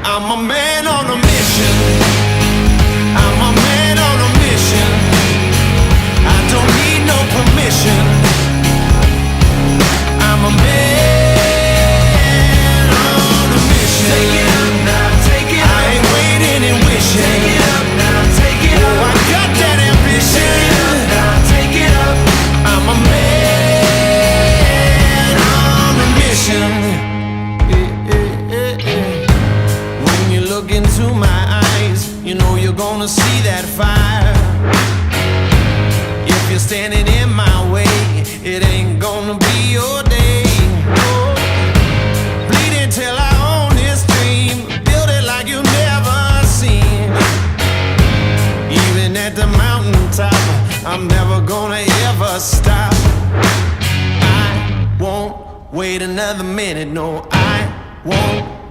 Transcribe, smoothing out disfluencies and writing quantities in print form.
I'm a man on a mission. I'm a man on a mission. I don't need no permission. I'm a man on a mission. Take it up now, take it up. I ain't waiting and wishing. Take it up now, take it up. Oh, I got that ambition. Take it up now, take it up. I'm a man on a mission. When you look into my eyes, you know you're gonna see that fire. If you're standing in my way, it ain't gonna be your day. Oh, bleeding till I own this dream, build it like you've never seen. Even at the mountaintop, I'm never gonna ever stop. I won't wait another minute, no, I won't